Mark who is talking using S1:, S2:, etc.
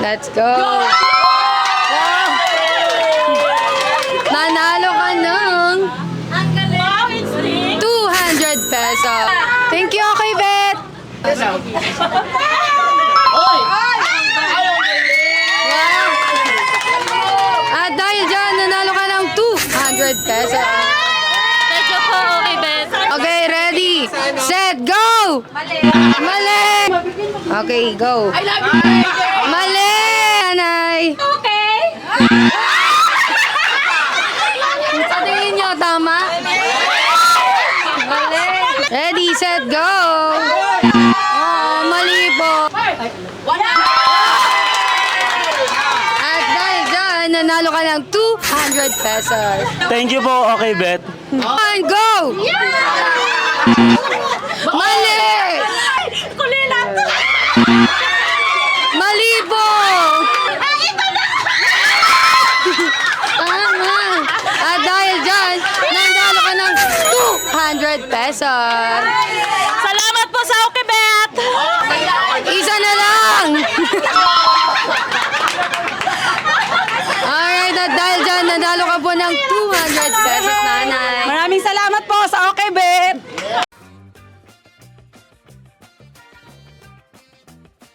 S1: Let's go! Nanalo ka ng 200 pesos. Thank you, okay, Bet! At dahil dyan, nanalo ka ng 200 pesos.
S2: Thank you po, okay, Bet.
S1: Okay, ready, set, go! Mali! Okay, go.
S3: I love you, baby!
S1: Mali! Nanay!
S2: Okay.
S1: Sa tingin nyo, tama? Mali! Ready, set, go! Oh, mali po. At dahil dyan, nanalo ka ng 200 pesos.
S4: Thank you po, okay, Bet.
S1: And go! Mali!
S2: Kulilat.
S1: Mali po! Tama! At dahil dyan, nanalo ka ng 200 pesos.
S2: Salamat po sa okay, Bet.
S1: Isa na lang!